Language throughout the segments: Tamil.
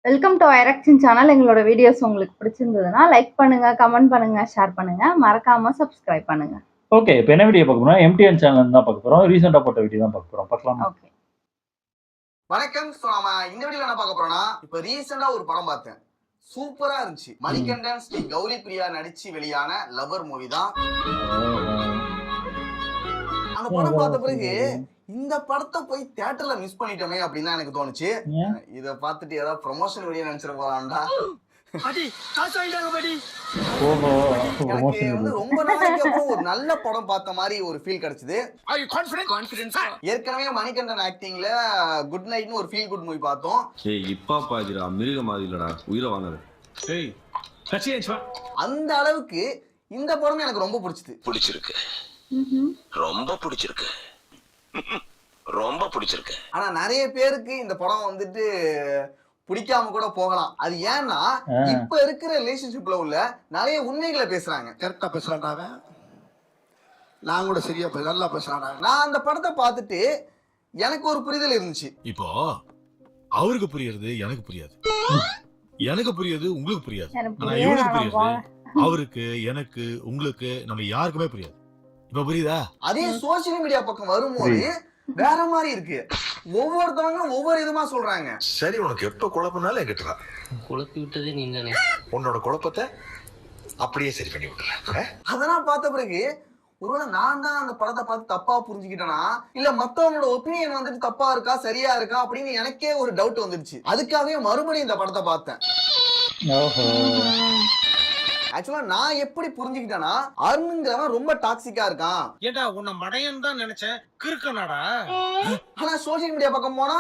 வெல்கம் டு ஐரக்ஷன் சேனல். எங்களோட வீடியோஸ் உங்களுக்கு பிடிச்சிருந்ததுன்னா லைக் பண்ணுங்க, கமெண்ட் பண்ணுங்க, ஷேர் பண்ணுங்க. மறக்காம சப்ஸ்கிரைப் பண்ணுங்க. ஓகே. இப்போ என்ன வீடியோ பார்க்க போறோம்? எம்டிஎன் சேனல் தான் பார்க்க போறோம். ரீசெண்டா போட்ட வீடியோ தான் பார்க்க போறோம். பார்க்கலாமா? ஓகே. வணக்கம். நாம இந்த வீடியோல என்ன பார்க்க போறோம்னா, இப்ப ரீசெண்டா ஒரு படம் பார்த்தேன். சூப்பரா இருந்துச்சு. மணிகண்டன், ஸ்ரீ கௌரி பிரியா நடிச்சு வெளியான லவர் மூவி தான். அந்த படம் பார்த்த பிறகு இந்த படத்தை போய் தியேட்டர்ல மிஸ் பண்ணிட்டோமே அப்படின்னு எனக்கு தோணுச்சு. இத பார்த்துட்டு ஏதாவது ப்ரமோஷன் வீடியோ நினைச்சிட போறான்டா. எனக்கு வந்து ரொம்ப நாளைக்கு அப்புறம் ஒரு நல்ல படம் பார்த்த மாதிரி ஒரு ஃபீல் கிடைச்சது. ஏற்கனவே மணிகண்டன் ஆக்டிங்ல குட் நைட்னு ஒரு ஃபீல் குட் மூவி பார்த்தோம். இப்பா பாதிரா மிருக மாதிரி இல்லடா, உயிரை வாங்குது. அந்த அளவுக்கு இந்த படம் எனக்கு ரொம்ப பிடிச்சிருக்கு. ரொம்ப பிடிச்சிருக்கு. ஆனா நிறைய பேருக்கு இந்த படம் வந்துட்டு பிடிக்காம கூட போகலாம். அது ஏன்னா இப்ப இருக்கிற ரிலேஷன்ஷிப்ல உள்ள நிறைய உண்மைகளை பேசுறாங்க. கரெக்டா பேசுறான்டாங்க. நான் கூட சரியா நல்லா பேசுறான்டா. நான் அந்த படத்தை பார்த்துட்டு எனக்கு ஒரு புரிதல் இருந்துச்சு. இப்போ அவருக்கு புரியுறது எனக்கு புரியாது, எனக்கு புரியுது உங்களுக்கு புரியாது. ஆனா இவனுக்கு புரியுது அவருக்கு, எனக்கு, உங்களுக்கு, நம்ம யாருக்குமே புரியாது. இப்ப புரியுதா? அதே சோசியல் மீடியா பக்கம் வரும்போது வேற மாதிரி இருக்கு. ஒவ்வொருத்தவங்க ஒவ்வொரு விதமா சொல்றாங்க. சரி, உனக்கு எப்ப குழப்பம்னாலும் என்கிட்ட குழப்பி விட்டதே நீ தானே. உன்னோட குழப்பத்தை அப்படியே சரி பண்ணி விட்டுறேன். அதெல்லாம் பார்த்த பிறகு ஒருவேளை நான் தான் அந்த படத்தை பார்த்து தப்பா புரிஞ்சுக்கிட்டேனா, இல்ல மத்தவங்களோட ஒப்பீனியன் வந்துட்டு தப்பா இருக்கா சரியா இருக்கா அப்படின்னு எனக்கே ஒரு டவுட் வந்துருச்சு. அதுக்காகவே மறுபடியும் இந்த படத்தை பார்த்தேன். ஆக்சுவலா நான் எப்படி புரிஞ்சுக்கிட்டேன்னா, அருண்ங்கிறவன் ரொம்ப டாக்ஸிக்கா இருக்கான். ஏண்டா உன்னை மடையன் தான் நினைச்சேன், கிறுக்கனாடா. ஆனா சோசியல் மீடியா பக்கம் போனா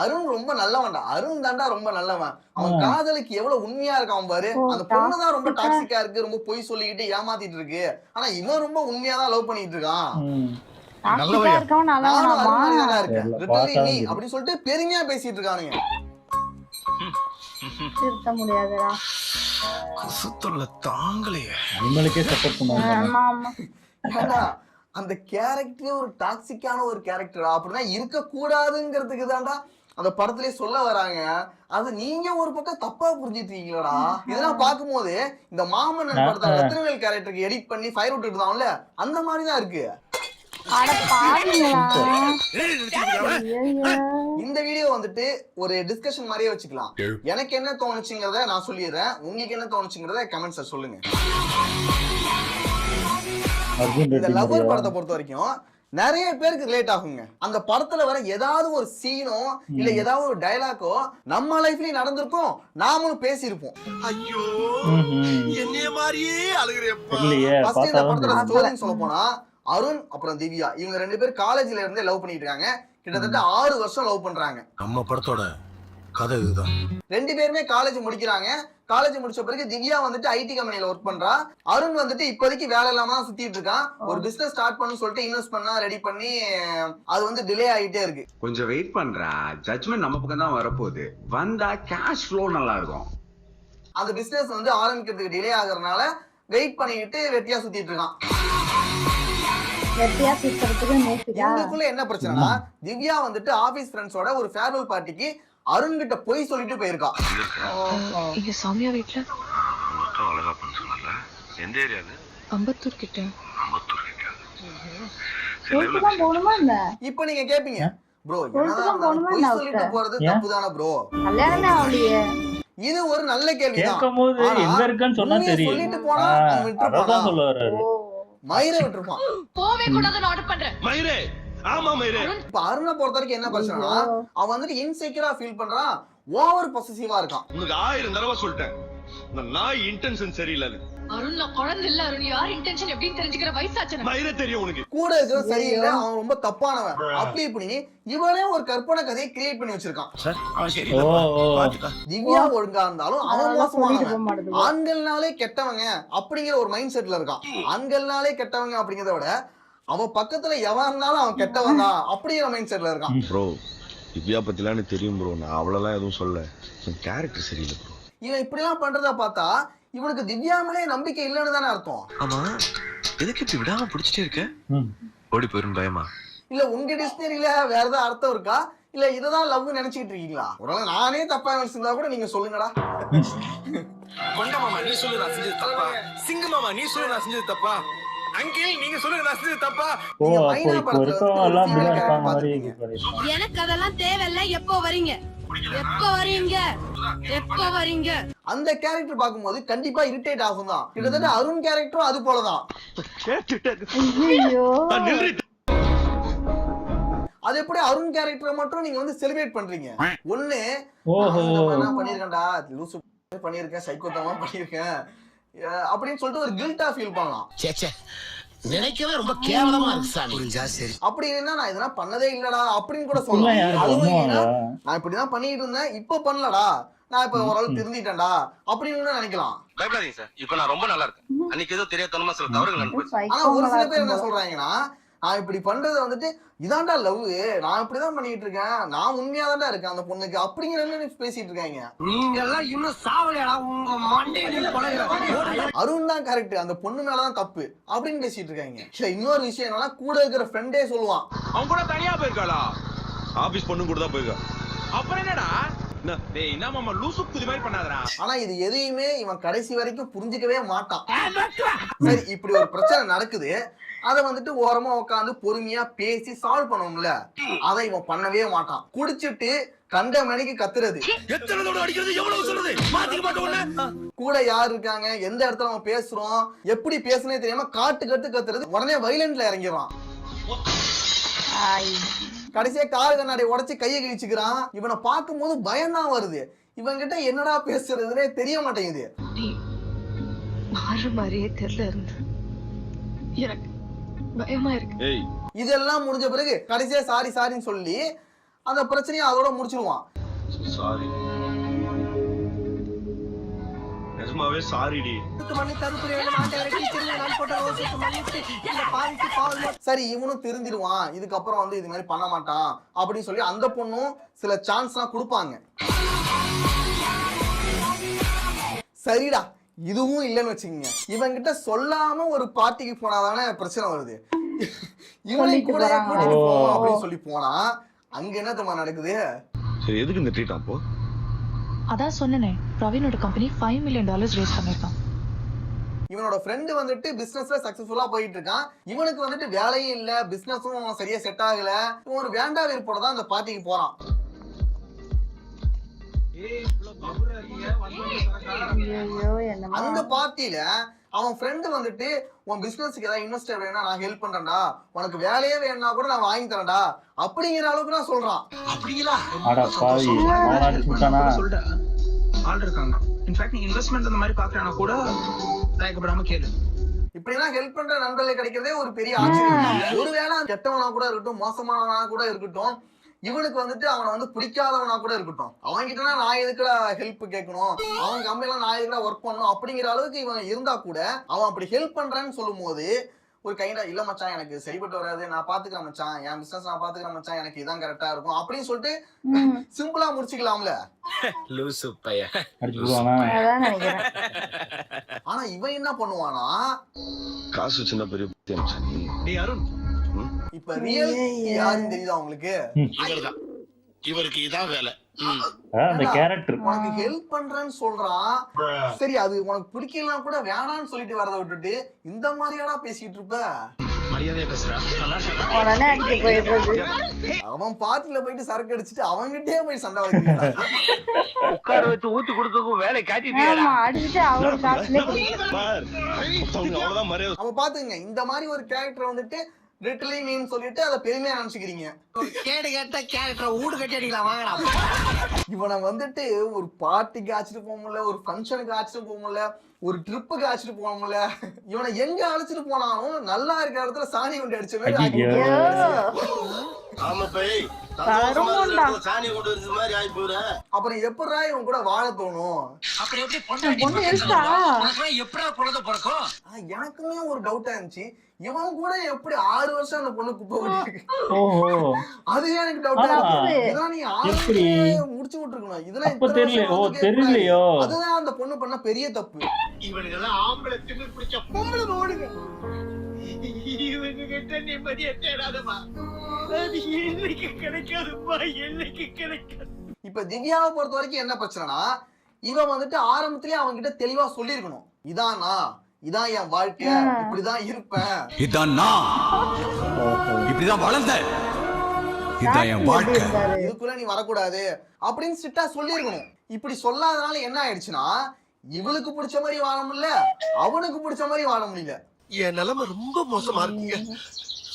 அருண் ரொம்ப நல்லவன்டா, அருண் தாண்டா ரொம்ப நல்லவன், அவன் காதலுக்கு எவ்வளவு உண்மையா இருக்கான் பாரு. அந்த பொண்ணுதான் ரொம்ப டாக்ஸிக்கா இருக்கு, ரொம்ப பொய் சொல்லிக்கிட்டு ஏமாத்திட்டு இருக்கு. ஆனா இவன் ரொம்ப உண்மையா தான் லவ் பண்ணிட்டு இருக்கான். அப்படின்னு சொல்லிட்டு பெருமையா பேசிட்டு இருக்கானுங்க. திருத்த முடியாதுடா. குசுத்தொல்ல தாங்கலையே. நம்மளுக்கே சப்போர்ட் பண்ணுவாங்க. அந்த கேரக்டரே ஒரு டாக்ஸிக்கான ஒரு கேரக்டரா அப்படின்னா இருக்க கூடாதுங்கிறதுக்கு தான்டா அந்த படத்திலே சொல்ல வராங்க. அத நீங்க ஒரு பக்கம் தப்பா புரிஞ்சுட்டீங்களா? இதெல்லாம் பார்க்கும்போது இந்த மாமன்னன் படத்தை ரத்னவேல் கேரக்டருக்கு எடிட் பண்ணி ஃபயர் விட்டுட்டு இருந்தான்ல, அந்த மாதிரிதான் இருக்கு. இந்த வீடியோ வந்துட்டு ஒரு டிஸ்கஷன் மாதிரியே வச்சுக்கலாம். எனக்கு என்ன தோணுச்சுங்கிறத நான் சொல்லிடுறேன், உங்களுக்கு என்ன தோணுச்சுங்கிறத கமெண்ட்ஸ்ல சொல்லுங்க. இந்த லவர் படத்தை பொறுத்த வரைக்கும் நிறைய பேருக்கு ரிலேட் ஆகுங்க. அந்த படத்துல வர ஏதாவது ஒரு சீனோ இல்ல ஏதாவது ஒரு டயலாக்கோ நம்ம லைஃப்லயும் நடந்திருக்கும், நாமளும் பேசியிருப்போம். ஐயோ, என்னைய மாதிரியே அழுகிறேப்பா. ஃபர்ஸ்ட் இந்த படத்துல ஸ்டோரின்னு சொல்ல போனா, அருண் அப்புறம் திவ்யா இவங்க ரெண்டு பேரும் காலேஜ்ல இருந்தே லவ் பண்ணிட்டு இருக்காங்க. கிட்டத்தட்ட 6 வருஷம் லவ் பண்றாங்க. நம்ம படத்தோட கதை இதுதான். ரெண்டு பேருமே காலேஜ் முடிக்கிறாங்க. காலேஜ் முடிச்ச பிறகு திவ்யா வந்துட்டு ஐடி கம்பெனில ஒர்க் பண்றா. அருண் வந்துட்டு இப்போதைக்கு வேலை இல்லாம தான் சுத்திட்டு இருக்கான். ஒரு பிசினஸ் ஸ்டார்ட் பண்ணு சொல்லிட்டு இன்வெஸ்ட் பண்ணா ரெடி பண்ணி அது வந்து டிலே ஆகிட்டே இருக்கு. கொஞ்சம் வெயிட் பண்றா, ஜட்ஜ்மெண்ட் நம்ம பக்கம் தான் வரப்போகுது. வந்தா கேஷ் ஃப்ளோ நல்லா இருக்கும். அந்த பிசினஸ் வந்து ஆரம்பிக்கிறதுக்கு டிலே ஆகுறதுனால வெயிட் பண்ணிக்கிட்டு வெட்டியா சுத்திட்டு இருக்கான். இதுக்குள்ள என்ன பிரச்சனைனா, திவ்யா வந்துட்டு ஆபீஸ் ஃப்ரெண்ட்ஸோட ஒரு ஃபேர்வெல் பார்ட்டிக்கு அருண் கிட்ட போய் சொல்லிட்டு போயிருக்கா. இங்க சௌமியா வீட்ல அழகா பண்ண சொன்னல. எந்த ஏரியா அது? அம்பத்தூர் கிட்ட. இப்போ நீங்க கேப்பீங்க, ப்ரோ என்னதான் போய் சொல்லிட்டு போறது தப்புதானே ப்ரோ? இது ஒரு நல்ல கேள்விதான். கேக்கும்போது எங்க இருக்கன்னு சொன்னா தெரியும். சொல்லிட்டு போனா அவன் விட்டுருப்பான். சொல்லுவாரு மயிரை விட்டுருப்பான். போவே கூடாதுன்னு ஆர்டர் பண்றேன். மயிரே, ஆமா மயிரே. இப்ப அருணை பொறுத்த வரைக்கும் என்ன பிரச்சனைனா, அவன் வந்துட்டு இன்செக்யூரா ஃபீல் பண்றான், ஓவர் பொசசிவா இருக்கான். உங்களுக்கு 1000 தடவை சொல்லிட்டேன், இந்த நாய் இன்டென்ஷன் சரியில்லை. அருண் நான் குழந்தை இல்ல. அருண் யார் இன்டென்ஷன் எப்படின்னு தெரிஞ்சுக்கிற வயசாச்சு. மயிரே தெரியும் உனக்கு. கூட இருக்கிறது சரியில்லை, அவன் ரொம்ப தப்பானவன் அப்படி இப்படி இவனே ஒரு கற்பனை கதையை கிரியேட் பண்ணி வச்சிருக்கான். திவ்யா ஒழுங்கா இருந்தாலும் அவன் மோசமானவன். ஆண்கள்னாலே கெட்டவங்க அப்படிங்கிற ஒரு மைண்ட் செட்ல இருக்கான். ஆண்கள்னாலே கெட்டவங்க அப்படிங்கிறத விட அவன் பக்கத்துல எவன் இருந்தாலும் அவன் கெட்டவன் தான் அப்படிங்கிற மைண்ட் செட்ல இருக்கான். ப்ரோ, திவ்யா பத்திலாம் எனக்கு தெரியும் ப்ரோ. நான் அவ்வளவுலாம் எதுவும் சொல்ல, கேரக்டர் சரியில்லை ப்ரோ. இவன் இப்படி எல்லாம் பண்றத பார்த்தா இவனுக்கு திவ்யா மேலே நம்பிக்கை இல்லைன்னு தானே அர்த்தம். ஆமா, எதுக்கு இப்படி விடாம பிடிச்சிட்டே இருக்க? ஓடி போயிரும் பயமா? இல்ல உங்க டிக்ஷனரியில வேற ஏதாவது அர்த்தம் இருக்கா, இல்ல இததான் லவ் நினைச்சிட்டு இருக்கீங்களா? ஒருவேளை நானே தப்பா நினைச்சிருந்தா கூட நீங்க சொல்லுங்கடா. கொண்ட மாமா நீ சொல்லு நான் செஞ்சது தப்பா, சிங்க மாமா நீ சொல்லு நான் செஞ்சது தப்பா, அங்கிள் நீங்க சொல்லுங்க நான் செஞ்சது தப்பா. ஓ நீங்க அப்போ மைனா இப்போ படத்துல இருக்கவங்க ஒரு எல்லாம் female அப்படிதான் character இருக்காங்க மாதிரி பார்த்திருப்பீங்க. இது பண்ணிருக்காங்க. எனக்கு அதெல்லாம் தேவையில்ல. எப்போ வரீங்க? எப்போ வரீங்க? எப்போ வரீங்க? அந்த கேரக்டர் பார்க்கும்போது கண்டிப்பா இரிட்டேட் ஆகும் தான். கிட்டத்தட்ட அருண் கேரக்டரும் அது போலதான். ஐயோ அது எப்படி அருண் கேரக்டரை மட்டும் நீங்க வந்து செலிப்ரேட் பண்றீங்க? ஒண்ணு ஓஹோ நான் பண்ணிருக்கேன்டா, லூசு பண்ணிருக்கேன், சைக்கோத்தமா பண்ணிருக்கேன் அப்படின்னு சொல்லிட்டு ஒரு கில்ட்டா ஃபீல் பண்ணலாம். நினைக்கவே ரொம்ப கேவலமா இருக்கு சாமி. புரிஞ்சா சரி. அப்படி இருந்தா நான் இதெல்லாம் பண்ணதே இல்லடா அப்படின்னு கூட இப்படிலாம் யாரு சொல்லலாம். அதுவும் பண்ணுவாங்க? இல்லைன்னா, நான் இப்படிதான் பண்ணிட்டு இருந்தேன் இப்போ பண்ணலடா, நான் இப்ப ஓரளவு திருந்திட்டேன்டா அப்படின்னு கூட நினைக்கலாம். பயப்படாதீங்க சார், இப்போ நான் ரொம்ப நல்லா இருக்கேன். அன்னைக்கு ஏதோ தெரியாதனமா சில தவறுகள் நடந்துச்சு. ஆனா ஒரு சில பேர் என்ன சொல்றாங்கன்னா, நான் இப்படி பண்றத வந்துட்டு இதான்டா லவ், நான் இப்படிதான் பண்ணிட்டு இருக்கேன், நான் உண்மையா தான்டா இருக்கேன் அந்த பொண்ணுக்கு அப்படிங்கிற பேசிட்டு இருக்காங்க. நீங்க எல்லாம் இன்னும் சாவலையா? உங்க மண்டையில கொலையில அருண் தான் கரெக்ட், அந்த பொண்ணு மேலதான் தப்பு அப்படின்னு பேசிட்டு இருக்காங்க. சரி, இன்னொரு விஷயம் என்னன்னா, கூட இருக்கிற ஃப்ரெண்டே சொல்லுவான் அவன் கூட தனியா போயிருக்காளா? ஆபீஸ் பொண்ணு கூட தான் போயிருக்கா. அப்புறம் என்னடா டேய் என்ன மாமா லூசு குதி மாதிரி பண்ணாதடா. ஆனா இது எதையுமே இவன் கடைசி வரைக்கும் புரிஞ்சுக்கவே மாட்டான். சரி, இப்படி ஒரு பிரச்சனை நடக்குது, அதை வந்துட்டு ஓரமா உட்காந்து பொறுமையா பேசி சால்வ் பண்ணுவோம்ல, அதை இவன் பண்ணவே மாட்டான். குடிச்சிட்டு கண்ட மணிக்கு கத்துறது, எத்தனை தடவை அடிக்கிறது, எவ்வளவு சொல்றது, மாத்திக்க மாட்டோம். கூட யார் இருக்காங்க, எந்த இடத்துல நம்ம பேசுறோம், எப்படி பேசுனே தெரியாம காட்டு கத்துறது, உடனே வைலண்ட்ல இறங்கிடுறான். கடைசியா கார் கண்ணாடி உடைச்சு கையை கிழிச்சுக்கிறான். இவனை பார்க்கும்போது பயம் தான் வருது, இவன் கிட்ட என்னடா பேசுறதுன்னே தெரிய மாட்டேங்குது. மாறு மாதிரியே தெரியல இருந்து எனக்கு பயமா இருக்கு. ஏய் இதெல்லாம் முடிஞ்ச பிறகு கடைசியா சாரின்னு சொல்லி அந்த பிரச்சனையை அதோட முடிச்சிருவான். சாரி, நிஜமாவே சாரிடி. சரி, இவனும் திருந்திடுவான், இதுக்கப்புறம் வந்து இது மாதிரி பண்ண மாட்டான் அப்படின்னு சொல்லி அந்த பொண்ணும் சில சான்ஸ் எல்லாம் கொடுப்பாங்க. சரிடா, இதுவும் இல்லைன்னு வச்சுக்கோங்க, இவன் கிட்ட சொல்லாம ஒரு பார்ட்டிக்கு போனாதானே பிரச்சனை வருது. இவனை கூட கூட்டிட்டு போவோம் அப்படின்னு சொல்லி போனா அங்க என்ன தெரியுமா நடக்குது? சரி, எதுக்கு இந்த ட்ரீட் அப்போ? அதான் சொன்னனே, பிரவீனோட கம்பெனி $5 million ரேஸ் பண்ணிருக்கான். இவனோட ஃப்ரெண்டு வந்துட்டு பிசினஸ்ல சக்சஸ்ஃபுல்லா போயிட்டு இருக்கான், இவனுக்கு வந்துட்டு வேலையும் இல்ல, பிசினஸும் சரியா செட் ஆகல. இவன் ஒரு வேண்டா விருப்போட தான் அந்த பார்ட்டிக்கு போறான். அந்த பார்ட்டியில அவன் ஃப்ரெண்டு வந்துட்டு, உன் பிசினஸ்க்கு ஏதாவது இன்வெஸ்டர் வேணா நான் ஹெல்ப் பண்றேன்டா, உனக்கு வேலையே வேணும்னா கூட நான் வாங்கி தரேன்டா அப்படிங்கிற அளவுக்கு நான் சொல்றான். அப்படிங்களா? அட பாவி, நான் அடிச்சுட்டானா? ஆள் இருக்காங்க. இன்ஃபேக்ட் நீ இன்வெஸ்ட்மென்ட் அந்த மாதிரி பாக்குறானா கூட தயக்கப்படாம கேளு. இப்படிலாம் ஹெல்ப் பண்ற நண்பர்கள் கிடைக்கிறதே ஒரு பெரிய ஆச்சரியம். ஒருவேளை கெட்டவனா கூட இருக்கட்டும், மோசமானவனா கூட இருக்கட்டும், இவனுக்கு வந்துட்டு அவனை வந்து பிடிக்காதவனா கூட இருக்கட்டும், அவன் கிட்டனா நான் எதுக்குடா ஹெல்ப் கேட்கணும், அவன் கம்பெனில நான் எதுக்குடா ஒர்க் பண்ணணும் அப்படிங்கிற அளவுக்கு இவன் இருந்தா கூட அவன் அப்படி ஹெல்ப் பண்றேன்னு சொல்லும் போது ஒரு கைண்டா, இல்ல மச்சான் எனக்கு சரிப்பட்டு வராது, நான் பாத்துக்கிறேன் மச்சான், என் பிசினஸ் நான் பாத்துக்கிறேன் மச்சான், எனக்கு இதான் கரெக்டா இருக்கும் அப்படின்னு சொல்லிட்டு சிம்பிளா முடிச்சுக்கலாம்ல. லூசு பைய அடிச்சுடுவானா? ஆனா இவன் என்ன பண்ணுவானா, காசு சின்ன பெரிய பத்தி அனுப்பிச்சா நீ? டேய் அருண், இப்ப ரியல் யாருன்னு தெரியுதா உங்களுக்கு? இவர்தான், இவருக்கு இதான் வேலை. அந்த கேரக்டர் உனக்கு ஹெல்ப் பண்றேன்னு சொல்றான், சரி அது உனக்கு பிடிக்கலாம் கூட வேணான்னு சொல்லிட்டு வரத விட்டுட்டு இந்த மாதிரியாடா பேசிட்டு இருப்ப? மரியாதையா பேசுறா. உடனே அடிக்க போயிடுறது. அவன் பார்ட்டில போயிட்டு சரக்கு அடிச்சுட்டு அவன்கிட்டயே போய் சண்டை வளர்க்கிறான். உட்கார வச்சு ஊத்தி கொடுத்ததுக்கும் வேலை ஆமா, அடிச்சுட்டு அவர் காசுல குடிக்கிறார். பார், அவ்வளவுதான் மரியாதை. அவ பாத்துங்க, இந்த மாதிரி ஒரு கேரக்டர் வந்துட்டு லிட்டரலி மீன் சொல்லிட்டு அதை பெருமையா நினைச்சுக்கிறீங்க. கேடு கேட்ட கேரக்டர் ஊடு கட்டி அடிக்கலாம் வாங்கடா. இவனை வந்துட்டு ஒரு பார்ட்டிக்கு அழைச்சிட்டு போக முடியல, ஒரு ஃபங்க்ஷனுக்கு அழைச்சிட்டு போக முடியல, ஒரு ட்ரிப்புக்கு அழைச்சிட்டு போக முடியல. இவனை எங்க அழைச்சிட்டு போனாலும் நல்லா இருக்கிற இடத்துல சாணி கொண்டு அடிச்ச மாதிரி ஆமா பை, சாணி கொண்டு வருது மாதிரி ஆகி போற. அப்புறம் எப்படா இவன் கூட வாழ தோணும்? அப்புறம் எப்படி பொண்ணு இருக்கா? எப்படா குழந்தை பிறக்கும்? எனக்குமே ஒரு டவுட்டா இருந்துச்சு, இவன் கூட எப்படி 6 வருஷம் அந்த பொண்ணு குப்பை கொட்டிருக்கு? ஓஹோ, அது எனக்கு டவுட்டா இருக்கு. இதெல்லாம் நீ எப்படி முடிச்சு விட்டுருக்கணும், இதெல்லாம் அப்ப இத்தனை தெரியல. வருஷம் ஓ, வந்து தெரியலையோ? அதுதான் அந்த பொண்ணு பண்ண பெரிய தப்பு. இவனுக்கெல்லாம் ஆம்பளை திமிர் பிடிச்ச பொம்பளை ஓடுங்க. இவங்க கிட்ட நிம்மதியை தேடாதமா, அது என்னைக்கு கிடைக்காதுப்பா, என்னைக்கு கிடைக்காது. இப்ப திவ்யாவை பொறுத்த வரைக்கும் என்ன பிரச்சனைனா, இவன் வந்துட்டு ஆரம்பத்திலேயே அவங்க கிட்ட தெளிவா சொல்லியிருக்கணும், இதான் நான், இதான் என் வாழ்க்கை, இப்படிதான் இருப்பேன், இதான் நான், இப்படிதான் வளர்ந்த, இதான் என் வாழ்க்கை, இதுக்குள்ள நீ வரக்கூடாது அப்படின்னு ஸ்ட்ரிக்டா சொல்லியிருக்கணும். இப்படி சொல்லாதனால என்ன ஆயிடுச்சுன்னா, இவளுக்கு பிடிச்ச மாதிரி வாழ முடியல, அவனுக்கு பிடிச்ச மாதிரி வாழ முடியல. என் நிலைமை ரொம்ப மோசமா இருக்குங்க.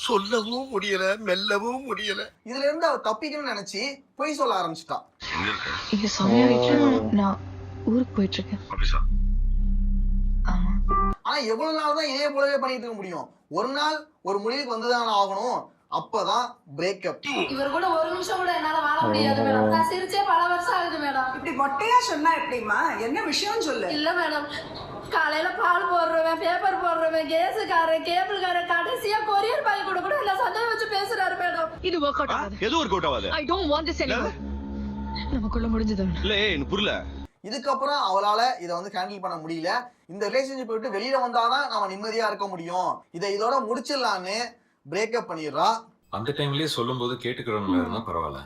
சொல்லவும் முடியல, மெல்லவும் முடியல. இதுல இருந்து அவ தப்பிக்கணும்னு நினைச்சு பொய் சொல்ல ஆரம்பிச்சுட்டான். இங்க சமயம் வீட்டுல நான் ஊருக்கு போயிட்டு இருக்கேன். ஆமா. ஆனா எவ்வளவு நாள் தான் இதே போலவே பண்ணிட்டு இருக்க முடியும்? ஒரு நாள் ஒரு முடிவுக்கு வந்துதான் ஆகணும். அப்பதான் பிரேக்கப். இவர் கூட ஒரு நிமிஷம் கூட என்னால வாழ முடியாது மேடம். நான் சிரிச்சே பல வருஷம் ஆகுது மேடம். இப்படி மொட்டையா சொன்னா எப்படிமா? என்ன விஷயம் சொல்லு. இல்ல மேடம், காலையில பால் போடுறவன், பேப்பர் போடுறவன், கேஸுக்காரன், கேபிள்காரன், கடைசியா கொரியர் பாய் கூட கூட எல்லாம் சந்தேகம் வச்சு பேசுறாரு மேடம். இது ஒர்க் அவுட் ஆகாது. எது ஒரு கோட் ஆகாது? I don't want this anymore. நமக்குள்ள முடிஞ்சது. இல்ல எனக்கு புரியல. இதுக்கப்புறம் அவளால இதை வந்து ஹேண்டில் பண்ண முடியல. இந்த ரிலேஷன்ஷிப் விட்டு வெளியில வந்தாதான் நம்ம நிம்மதியா இருக்க முடியும், இதை இதோட முடிச்சிடலான்னு பிரேக்கப் பண்ணிடுறா. அந்த டைம்லயே சொல்லும் போது கேட்டுக்கிறவங்களா இருந்தா பரவாயில்ல,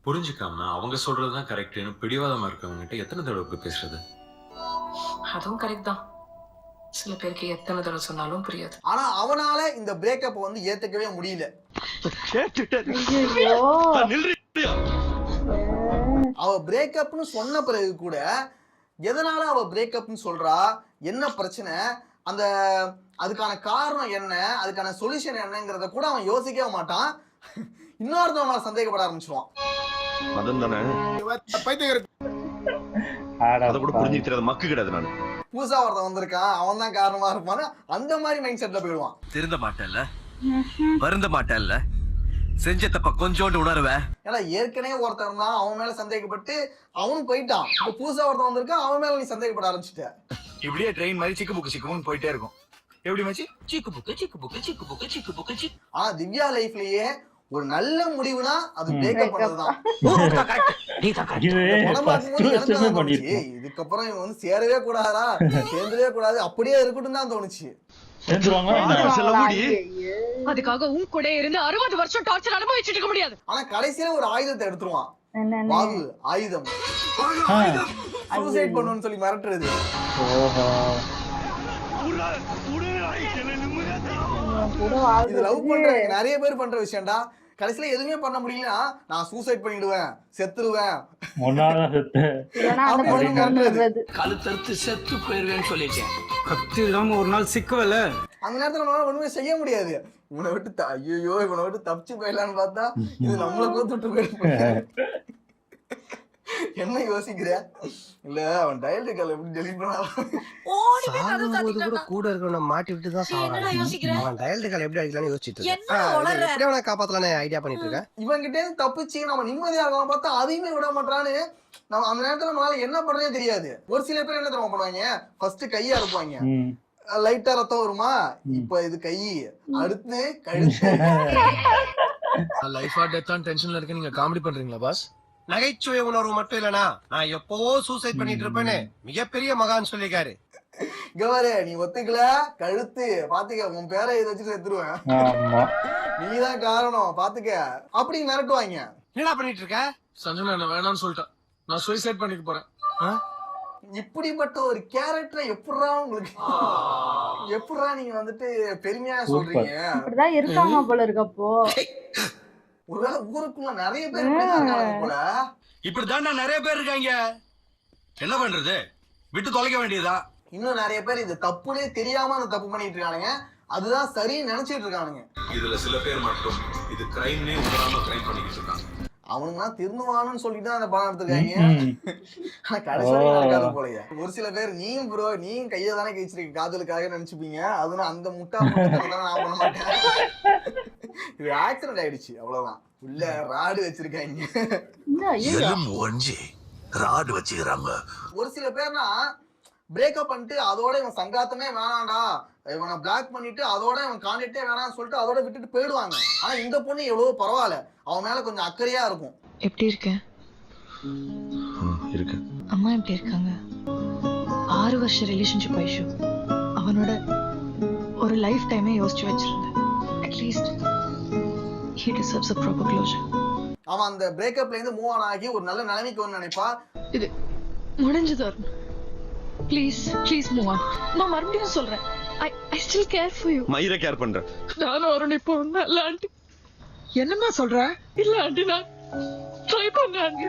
புரிஞ்சுக்காம அவங்க சொல்றதுதான் கரெக்ட்னு பிடிவாதமா இருக்கவங்க கிட்ட எத்தனை தடவை பேசுறது? அதுவும் கரெக்ட் தான். சில பேருக்கு எத்தனை தடவை சொன்னாலும் புரியாது. ஆனா அவனால இந்த பிரேக்கப் வந்து ஏத்துக்கவே முடியல. அவ பிரேக்கப்னு சொன்ன பிறகு கூட எதனால அவ பிரேக்கப்னு சொல்றா, என்ன பிரச்சனை, அந்த அதுக்கான காரணம் என்ன, அதுக்கான சொல்யூஷன் என்னங்கிறத கூட அவன் யோசிக்கவே மாட்டான். இன்னொருத்தவங்க சந்தேகப்பட ஆரம்பிச்சிருவான். அத கூட புரிஞ்சுக்கிறது மக்கு கிடையாது. நான் புதுசா ஒருத்தன் வந்திருக்கான், அவன் தான் காரணமா இருப்பான்னு அந்த மாதிரி மைண்ட் செட்ல போயிடுவான். திருந்த மாட்டேன்ல, வருந்த மாட்டேன்ல, செஞ்ச தப்ப கொஞ்சோண்டு உணர்வேன். ஏன்னா ஏற்கனவே ஒருத்தன் தான், அவன் மேல சந்தேகப்பட்டு அவனும் போயிட்டான். இப்ப புதுசா ஒருத்தன் வந்திருக்கான், அவன் மேல நீ சந்தேகப்பட ஆரம்பிச்சுட்ட. இப்படியே ட்ரெயின் மாதிரி சிக்கு புக்கு சிக்குன்னு போயிட்டே இருக்கும். எப்படி மச்சி? சிக்கு புக்கு சிக்கு புக்கு சிக்கு புக்கு சிக்கு புக்கு சிக்கு. ஆனா திவ்யா லைஃப்லயே ஒரு நல்ல முடிவுனா அது பிரேக்கப் பண்ணதுதான். இதுக்கப்புறம் இவன் வந்து சேரவே கூடாதா, சேர்ந்துடவே கூடாது, அப்படியே இருக்கட்டும் தான் தோணுச்சு. அதுக்காக உன் கூட இருந்து 60 வருஷம் டார்ச்சர் அனுபவிச்சுட்டு இருக்க முடியாது. ஆனா கடைசியில ஒரு ஆயுதத்தை எடுத்துருவான். வாகு ஆயுதம், சூசைட் பண்ணுன்னு சொல்லி மிரட்டுறது. இது லவ் பண்ற நிறைய பேர் பண்ற விஷயம்டா. கடைசியில எதுவுமே பண்ண முடியலன்னா நான் சூசைட் பண்ணிடுவேன், செத்துருவேன், கழுத்தறுத்து செத்து போயிருவேன்னு சொல்லிட்டேன். கத்திராம ஒரு நாள் சிக்கவல. அந்த நேரத்துல நம்மளால ஒண்ணுமே செய்ய முடியாது. இவனை விட்டு ஐயோ இவனை விட்டு தப்பிச்சு போயிடலான்னு பார்த்தா இது நம்மள கோத்துட்டு போயிட்டு என்ன யோசிக்கிற? இல்ல அவன் டயல் கால் எப்படி டெலிட் கூட கூட இருக்கவன மாட்டி விட்டு தான் சாவறான். அவன் டயல் கால் எப்படி அடிக்கலாம்னு யோசிச்சிட்டு இருக்கேன். எப்படி அவனை காப்பாத்தலாம்னு ஐடியா பண்ணிட்டு இருக்கேன். இவன் கிட்ட இருந்து தப்பிச்சு நம்ம நிம்மதியா இருக்கலாம் பார்த்தா அதையுமே விட மாட்டான்னு நம்ம அந்த நேரத்துல நம்மளால என்ன பண்றதே தெரியாது. ஒரு சில பேர் என்ன தெரியுமா பண்ணுவாங்க, ஃபர்ஸ்ட் கையா இருப்பாங்க, லைட்டா ரத்தம் வருமா, இப்ப இது கை, அடுத்து கழுத்து. லைஃப் ஆர் டெத் ஆன் டென்ஷன்ல இருக்க நீங்க காமெடி பண்றீங்களா பாஸ்? நகைச்சுவை உணர்வு மட்டும் இல்லனா நான் எப்பவோ சூசைட் பண்ணிட்டு இருப்பேன்னு மிகப்பெரிய மகான் சொல்லிருக்காரு. கவரு நீ ஒத்துக்கல, கழுத்து பாத்துக்க, உன் பேரை இதை வச்சு செத்துருவேன், நீதான் காரணம் பாத்துக்க அப்படி மிரட்டுவாங்க. என்னடா பண்ணிட்டு இருக்க? சஞ்சனா நான் வேணாம்னு சொல்லிட்டேன், நான் சூசைட் பண்ணிக்க போறேன். இப்படிப்பட்ட ஒரு கேரக்டரை எப்படா உங்களுக்கு, எப்படா நீங்க வந்துட்டு பெருமையா சொல்றீங்க? இப்படிதான் இருக்காங்க போல இருக்கப்போ. ஒருவேளை ஊருக்குள்ள நிறைய பேர் இருக்காங்க போல. இப்படிதான் நிறைய பேர் இருக்காங்க, என்ன பண்றது, விட்டு தொலைக்க வேண்டியதா. இன்னும் நிறைய பேர் இது தப்புனே தெரியாம அந்த தப்பு பண்ணிட்டு இருக்கானுங்க, அதுதான் சரின்னு நினைச்சிட்டு இருக்கானுங்க. இதுல சில பேர் மட்டும் இது கிரைம்னே உணராம கிரைம் பண்ணிட்டு இருக்காங்க. அவனுங்கலாம் திருந்துவானுன்னு சொல்லிட்டு தான் அந்த படம் எடுத்துருக்காங்க. ஆனா கடைசி நடக்காது போலயே. ஒரு சில பேர் நீயும் ப்ரோ நீயும் கையை தானே கழிச்சிருக்க காதலுக்காக நினைச்சுப்பீங்க, அதுனா அந்த முட்டா நான் பண்ண மாட்டேன். இது ஆக்சிடென்ட் ஆயிடுச்சு அவ்வளவுதான். உள்ள ராடு வச்சிருக்காங்க, ராடு வச்சுக்கிறாங்க. ஒரு சில பேர்னா பிரேக்கப் பண்ணிட்டு அதோட இவன் சங்காத்தமே வேணாண்டா, இவனை பிளாக் பண்ணிட்டு அதோட இவன் கான்டாக்டே வேணாம்னு சொல்லிட்டு அதோட விட்டுட்டு போயிடுவாங்க. ஆனா இந்த பொண்ணு எவ்வளவோ பரவாயில்ல, அவன் மேல கொஞ்சம் அக்கறையா இருக்கும். எப்படி இருக்க? இருக்கு. அம்மா எப்படி இருக்காங்க? 6 வருஷ ரிலேஷன்ஷிப் ஐஷு. அவனோட ஒரு லைஃப் டைமே யோசிச்சு வச்சிருந்தேன். At least he deserves a proper closure. அவன் அந்த பிரேக்கப்ல இருந்து மூவ் ஆன் ஆகி ஒரு நல்ல நிலைமைக்கு வந்து நினைப்பா. இது முடிஞ்சது அருண். Please move on. நான் மறுபடியும் சொல்றேன், I still care for you. மயிரை கேர் பண்றேன். நானும் அருண் இப்போ நல்ல ஆண்டி. என்னம்மா சொல்ற? இல்ல ஆண்டி, நான் ட்ரை பண்ணேன் ஆண்டி.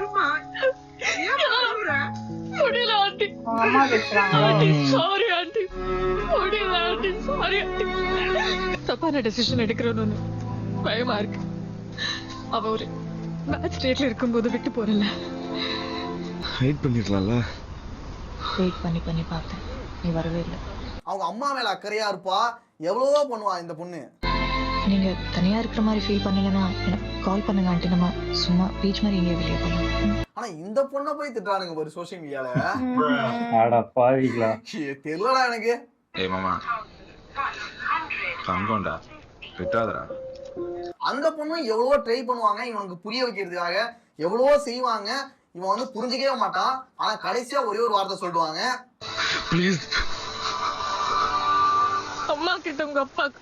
முடியல ஆண்டி. அம்மா பேசுறாங்க. Aunty sorry aunty. முடியல ஆண்டி, சாரி ஆண்டி. தப்பான டெசிஷன் எடுக்கிறோன்னு பயமா இருக்கு. அவ ஒரு பேட் ஸ்டேட்ல இருக்கும்போது விட்டு போறல. வெயிட் பண்ணிடலாம்ல. வெயிட் பண்ணி பார்த்தேன், நீ வரவே இல்லை. அவங்க அம்மா மேல அக்கறையா இருப்பா, எவ்வளவோ பண்ணுவா இந்த பொண்ணு. நீங்க தனியா இருக்கிற மாதிரி ஃபீல் பண்ணீங்கன்னா எனக்கு கால் பண்ணுங்க ஆண்டி, நம்ம சும்மா பீச் மாதிரி எங்கேயோ வெளியே போகலாம். ஆனா இந்த பொண்ணை போய் திட்டுறானுங்க ஒரு சோசியல் மீடியால. அட பாவிங்களா. தெரியலடா எனக்கு. ஏய் மாமா தங்கம்டா, விட்டாதடா. அந்த பொண்ணும் எவ்வளவோ ட்ரை பண்ணுவாங்க இவனுக்கு புரிய வைக்கிறதுக்காக, எவ்வளவோ செய்வாங்க. இவன் வந்து புரிஞ்சுக்கவே மாட்டான். ஆனா கடைசியா ஒரே ஒரு வார்த்தை சொல்லுவாங்க, ப்ளீஸ். அம்மா கிட்ட உங்க அப்பாக்கு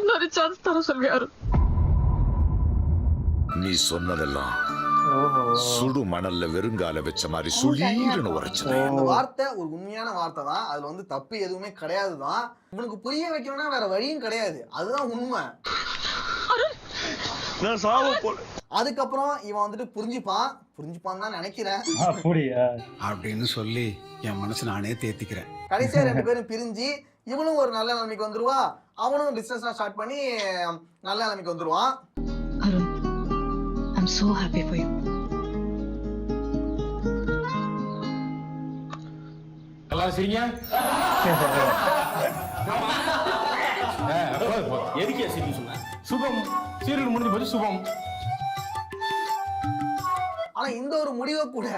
இன்னொரு சான்ஸ் தர சொல்லியாரு. நீ சொன்னதெல்லாம் சுடு மணல்ல வெறுங்கால வச்ச மாதிரி சுளீர்னு உரைச்சது. அந்த வார்த்தை ஒரு உண்மையான வார்த்தை தான். அதுல வந்து தப்பு எதுவுமே கிடையாதுதான். இவனுக்கு புரிய வைக்கணும்னா வேற வழியும் கிடையாது. அதுதான் உண்மை. நான் சாவ போல. அதுக்கப்புறம் இவன் வந்துட்டு புரிஞ்சுப்பான்னு தான் நினைக்கிறேன். அப்படியா அப்படின்னு சொல்லி என் மனசு நானே தேத்திக்கிறேன். கடைசியா 2 பேரும் பிரிஞ்சு இவனும் ஒரு நல்ல நிலைமைக்கு வந்துருவா, அவனும் பிசினஸ் ஸ்டார்ட் பண்ணி நல்ல நிலைமைக்கு வந்துருவான். Arun, I'm so happy for you. எல்லாம் சரிங்க? எதுக்கே சரி சொல்ல? சுபம் சீரியல் முடிஞ்சு போச்சு. சுபம். ஆனா இந்த ஒரு முடிவை கூட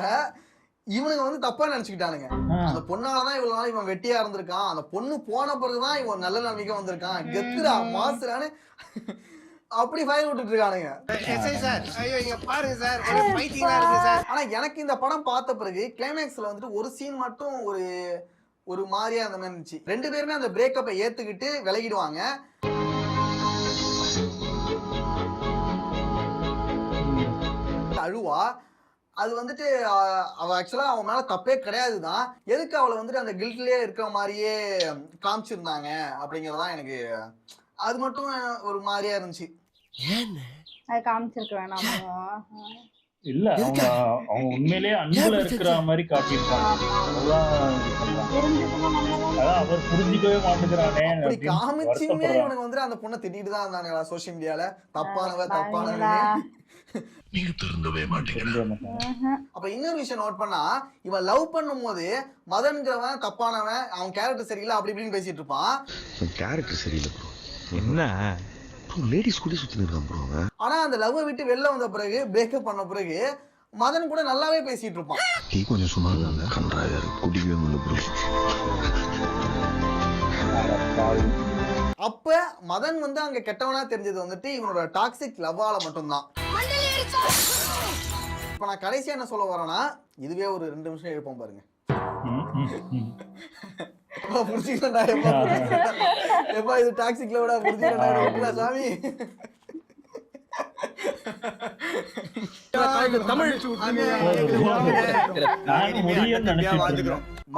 இவனுங்க வந்து தப்பா நினைச்சுக்கிட்டானுங்க. அந்த பொண்ணாலதான் இவ்வளவு நாள் இவன் வெட்டியா இருந்திருக்கான். அந்த பொண்ணு போன பிறகுதான் இவன் நல்ல நிலைமைக்கு வந்திருக்கான். கெத்துரா மாசுறான்னு அப்படி ஃபயர் விட்டுட்டு இருக்கானுங்க. ஆனா எனக்கு இந்த படம் பார்த்த பிறகு கிளைமேக்ஸ்ல வந்துட்டு ஒரு சீன் மட்டும் ஒரு மாதிரியா அந்த மாதிரி இருந்துச்சு. 2 பேருமே அந்த பிரேக்கப்பை ஏத்துக்கிட்டு விலகிடுவாங்க. அழுவா. அது வந்துட்டு அவ ஆக்சுவலா அவன் மேல தப்பே கிடையாதுதான். எதுக்கு அவளை வந்துட்டு அந்த கில்ட்லயே இருக்கிற மாதிரியே காமிச்சிருந்தாங்க அப்படிங்கறதான் எனக்கு அது மட்டும் ஒரு மாதிரியா இருந்துச்சு. அது காமிச்சிருக்க வேணாமோ? இல்ல, அவங்க உண்மையிலேயே அன்புல இருக்கிற மாதிரி காட்டியிருக்காங்க. அவர் புரிஞ்சுக்கவே மாட்டேங்கிறானே. அப்படி காமிச்சுமே இவனுக்கு வந்து அந்த பொண்ணை திட்டிட்டு தான் இருந்தானுங்களா சோசியல் மீடியால. தப்பானவ நீங்க திருந்தவே மாட்டீங்க. அப்ப இன்னொரு விஷயம் நோட் பண்ணா, இவன் லவ் பண்ணும் போது மதன்கிறவன் தப்பானவன், அவன் கேரக்டர் சரியில்லை அப்படி இப்படின்னு பேசிட்டு இருப்பான். கேரக்டர் சரியில்லை ப்ரோ. என்ன லேடிஸ் கூட சுத்தி இருக்கான் ப்ரோ. ஆனா அந்த லவ் விட்டு வெளில வந்த பிறகு, பிரேக்கப் பண்ண பிறகு மதன் கூட நல்லாவே பேசிட்டு இருப்பான். டீ கொஞ்சம் சும்மா இருந்தாங்க. கன்றாயர் குடிக்கவே முடியல ப்ரோ. அப்ப மதன் வந்து அங்க கெட்டவனா தெரிஞ்சது வந்துட்டு இவனோட டாக்ஸிக் லவ்வால மட்டும்தான். இப்ப நான் கடைசியா என்ன சொல்ல வரேன்னா, இதுவே ஒரு 2 நிமிஷம் எழுப்போம் பாருங்க. புரிஞ்சுக்கிட்டா எப்பா இது டாக்ஸிக் லவ்வா புரிஞ்சுக்கிட்டா சாமி.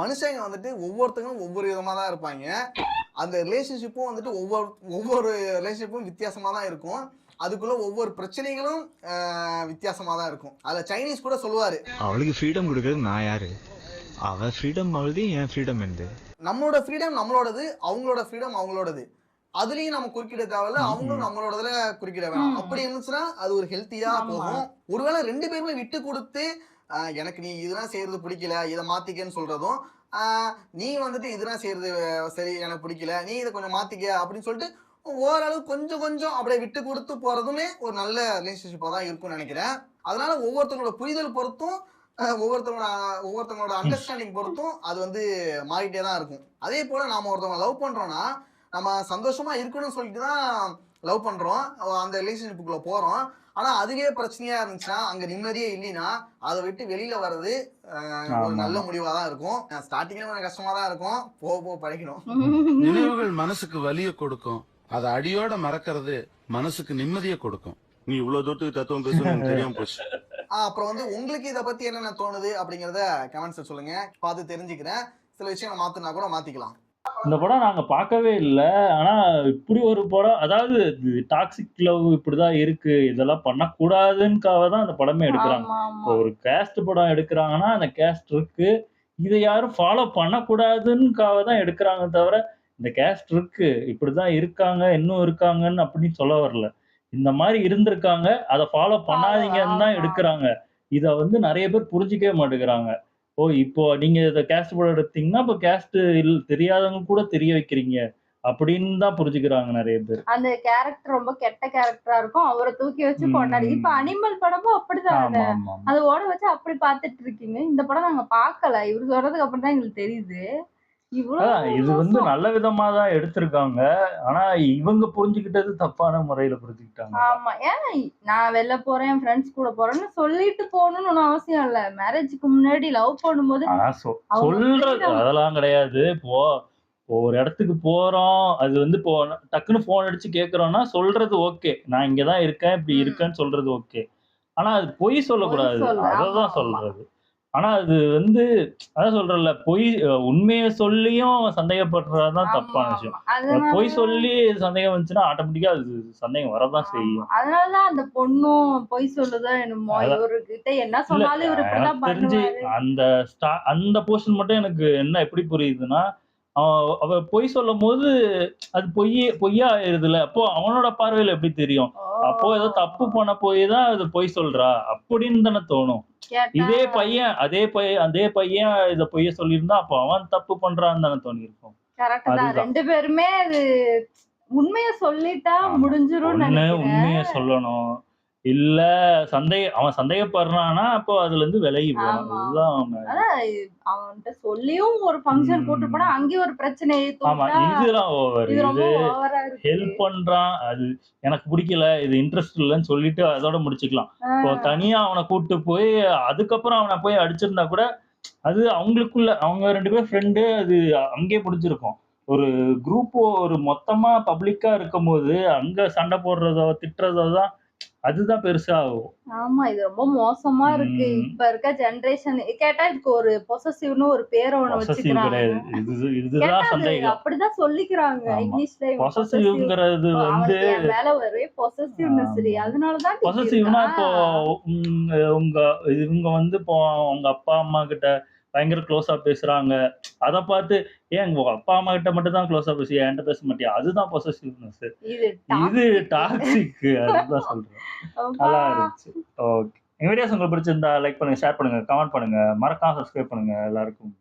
மனுஷங்க வந்துட்டு ஒவ்வொருத்தங்களும் ஒவ்வொரு விதமா தான் இருப்பாங்க. அந்த ரிலேஷன்ஷிப்பும் வந்துட்டு ஒவ்வொரு ரிலேஷன்ஷிப்பும் வித்தியாசமா தான் இருக்கும். அதுக்குள்ள ஒவ்வொரு பிரச்சனைகளும் வித்தியாசமா தான் இருக்கும். அதுல சைனீஸ் கூட சொல்லுவாரு, அவளுக்கு ஃப்ரீடம் கொடுக்கறது நான் யாரு? அவ ஃப்ரீடம் அவளுது, என் ஃப்ரீடம் என்னது? நம்மளோட ஃப்ரீடம் நம்மளோடது, அவங்களோட ஃப்ரீடம் அவங்களோடது. அதுலயும் நம்ம குறுக்கிட தேவையில்ல, அவங்களும் நம்மளோடதுல குறுக்கிட வேணாம். அப்படி இருந்துச்சுன்னா அது ஒரு ஹெல்த்தியா போகும். ஒருவேளை 2 பேருமே விட்டு கொடுத்து எனக்கு நீ இதெல்லாம் செய்யறது பிடிக்கல, இதை மாத்திக்கன்னு சொல்றதும், நீ வந்துட்டு இதெல்லாம் செய்யறது சரி எனக்கு பிடிக்கல, நீ இதை கொஞ்சம் மாத்திக்க அப்படின்னு சொல்லிட்டு ஓரளவு கொஞ்சம் அப்படியே விட்டு கொடுத்து போறதுமே ஒரு நல்ல ரிலேஷன்ஷிப்பா தான் இருக்கும்னு நினைக்கிறேன். அதனால ஒவ்வொருத்தங்களோட புரிதல் பொறுத்தும் ஒவ்வொருத்தங்களோட அண்டர்ஸ்டாண்டிங் பொறுத்தும் அது வந்து மாறிட்டே தான் இருக்கும். அதே போல நாம ஒருத்தவங்க லவ் பண்றோம்னா நம்ம சந்தோஷமா இருக்கணும்னு சொல்லிட்டு தான் லவ் பண்றோம், அந்த ரிலேஷன்ஷிப்புக்குள்ள போறோம். ஆனா அதுவே பிரச்சனையா இருந்துச்சுன்னா அங்க நிம்மதியே இல்லைன்னா அதை விட்டு வெளியில வர்றது ஒரு நல்ல முடிவா தான் இருக்கும். ஸ்டார்டிங்ல கொஞ்சம் கஷ்டமா தான் இருக்கும், போக போக பழகிடும். நினைவுகள் மனசுக்கு வலிய கொடுக்கும், அதை அடியோட மறக்கிறது மனசுக்கு நிம்மதியை கொடுக்கும். நீ இவ்வளவு தூரத்துக்கு தத்துவம் பேசணும் தெரியாம போச்சு. அப்புறம் வந்து உங்களுக்கு இதை பத்தி என்னென்ன தோணுது அப்படிங்கறத கமெண்ட்ஸ் சொல்லுங்க, பார்த்து தெரிஞ்சுக்கிறேன். சில விஷயம் மாத்தினா கூட மாத்திக்கலாம். இந்த படம் நாங்க பார்க்கவே இல்லை. ஆனா இப்படி ஒரு படம், அதாவது டாக்ஸிக் லவ் இப்படிதான் இருக்கு, இதெல்லாம் பண்ணக்கூடாதுன்னுக்காக தான் அந்த படமே எடுக்கிறாங்க. இப்போ ஒரு கேஸ்ட் படம் எடுக்கிறாங்கன்னா அந்த கேஸ்ட் இருக்கு, இதை யாரும் ஃபாலோ பண்ணக்கூடாதுன்னுக்காக தான் எடுக்கிறாங்க தவிர இந்த கேஸ்ட் இருக்கு, இப்படிதான் இருக்காங்க, இன்னும் இருக்காங்கன்னு அப்படின்னு சொல்ல வரல. இந்த மாதிரி இருந்திருக்காங்க, அதை ஃபாலோ பண்ணாதீங்கன்னு தான் எடுக்கிறாங்க. இதை வந்து நிறைய பேர் புரிஞ்சிக்கவே மாட்டேங்கிறாங்க. ஓ, இப்போ நீங்க இதை கேஸ்ட் படம் எடுத்தீங்கன்னா இப்போ கேஸ்ட் தெரியாதவங்க கூட தெரிய வைக்கிறீங்க அப்படின்னு தான் புரிஞ்சுக்கிறாங்க நிறைய பேர். அந்த கேரக்டர் ரொம்ப கெட்ட கேரக்டரா இருக்கும், அவரை தூக்கி வச்சு கொண்டாடி. இப்ப அனிமல் படமும் அப்படிதான், அதை ஓட வச்சு அப்படி பாத்துட்டு இருக்கீங்க. இந்த படம் நாங்க பாக்கல, இவரு சொல்றதுக்கு அப்புறம் தான் எங்களுக்கு தெரியுது. இது வந்து நல்ல விதமா தான் எடுத்திருக்காங்க, ஆனா இவங்க புரிஞ்சுக்கிட்டது தப்பான முறையில புரிஞ்சுக்கிட்டாங்க. ஆமா, ஏன் நான் வெளில போறேன், என் ஃப்ரெண்ட்ஸ் கூட போறேன்னு சொல்லிட்டு போகணும்னு ஒன்றும் அவசியம் இல்ல. மேரேஜுக்கு முன்னாடி லவ் பண்ணும்போது சொல்றது அதெல்லாம் கிடையாது. இப்போ ஒரு இடத்துக்கு போறோம், அது வந்து இப்போ டக்குன்னு போன் அடிச்சு கேக்குறோம்னா சொல்றது ஓகே, நான் இங்கதான் இருக்கேன், இப்படி இருக்கேன்னு சொல்றது ஓகே. ஆனா அது பொய் சொல்லக்கூடாது, அததான் சொல்றது. ஆனா அது வந்து அதான் சொல்றல, பொய் உண்மையை சொல்லியும் சந்தேகப்படுறதுதான் தப்பான விஷயம். பொய் சொல்லி சந்தேகம் வந்துச்சுன்னா ஆட்டோமேட்டிக்கா அது சந்தேகம் வரதான் செய்யும். அதனாலதான் அந்த பொண்ணும் பொய் சொல்லுதா என்னமோ, இவர்கிட்ட என்ன சொன்னாலும் இவரு தெரிஞ்சு அந்த போர்ஷன் மட்டும் எனக்கு என்ன எப்படி புரியுதுன்னா, அவ பொய் சொல்லும் போது அது பொய்யா ஆயிருதுல, அப்போ அவனோட பார்வையில எப்படி தெரியும்? அப்போ ஏதோ தப்பு பண்ண போய் தான் அது பொய் சொல்றா அப்படின்னு தானே தோணும். இதே பையன் அதே பையன் இத பொய்ய சொல்லியிருந்தா அப்போ அவன் தப்பு பண்றான்னு தானே தோணி இருக்கும். ரெண்டு பேருமே அது உண்மைய சொல்லிட்டா முடிஞ்சிரும். உண்மைய சொல்லணும், இல்ல அவன் சந்தேகப்படுறானா அப்போ அதுல இருந்து விலகி போகணும். அவன்கிட்ட சொல்லியும் ஒரு ஃபங்க்ஷன் கூட்டு போனா அங்கேயும் ஒரு பிரச்சனை. இதெல்லாம் ஓவர். இது ஹெல்ப் பண்றான், அது எனக்கு பிடிக்கல, இது இன்ட்ரெஸ்ட் இல்லைன்னு சொல்லிட்டு அதோட முடிச்சுக்கலாம். இப்போ தனியா அவனை கூட்டு போய் அதுக்கப்புறம் அவனை போய் அடிச்சிருந்தா கூட அது அவங்களுக்குள்ள, அவங்க 2 பேர் ஃப்ரெண்டு, அது அங்கேயே முடிஞ்சிருக்கும். ஒரு குரூப் ஒரு மொத்தமா பப்ளிக்கா இருக்கும் போது அங்க சண்டை போடுறதோ திட்டுறதோ தான் அதுதான் பெருசா ஆகும். ஆமா, இது ரொம்ப மோசமா இருக்கு. இப்ப இருக்க ஜெனரேஷன் கேட்டா இதுக்கு ஒரு பொசசிவ்னு ஒரு பேரை ஒண்ணு வச்சுக்கிறாங்க. இதுதான் சந்தேகம், அப்படிதான் சொல்லிக்கிறாங்க இங்கிலீஷ்ல. பொசசிவ்ங்கிறது வந்து மேல ஒரே பொசசிவ்னஸ். அதனாலதான் பொசசிவ்னா இப்போ இவங்க வந்து இப்போ உங்க அப்பா அம்மா கிட்ட பயங்கர க்ளோஸா பேசுறாங்க, அதை பார்த்து ஏன் உங்க அப்பா அம்மா கிட்ட மட்டும் தான் க்ளோஸா பேசி என்கிட்ட பேச மாட்டியா, அதுதான் பொசசிவ்னஸ். இது டாக்ஸிக், அதுதான் சொல்றேன். நல்லா இருந்துச்சு. ஓகே, எங்க வீடியோஸ் உங்களுக்கு பிடிச்சிருந்தா லைக் பண்ணுங்க, ஷேர் பண்ணுங்க, கமெண்ட் பண்ணுங்க, மறக்காம சப்ஸ்கிரைப் பண்ணுங்க. எல்லாருக்கும்